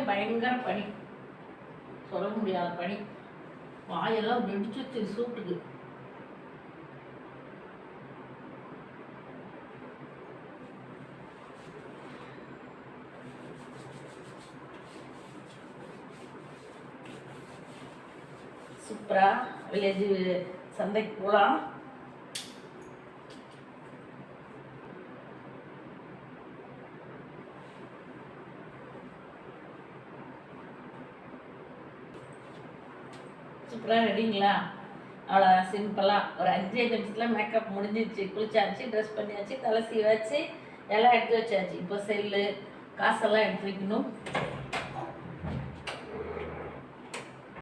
பயங்கர பனி, சொல்ல முடியாத பனி. வாயெல்லாம் வெடிச்சு சூட்டுக்கு. சூப்பரா வில்லேஜ் சந்தைக்கு போகலாம். சூப்பராக ரெடிங்களா? அவ்வளோதான், சிம்பிளாக ஒரு 5 நிமிஷத்தில் மேக்கப் முடிஞ்சிடுச்சு. குளிச்சாச்சு, ட்ரெஸ் பண்ணியாச்சு, தலை சீவாச்சு, எல்லாம் எடுத்து வச்சாச்சு. இப்போ செல்லு காசெல்லாம் எடுத்து வைக்கணும்.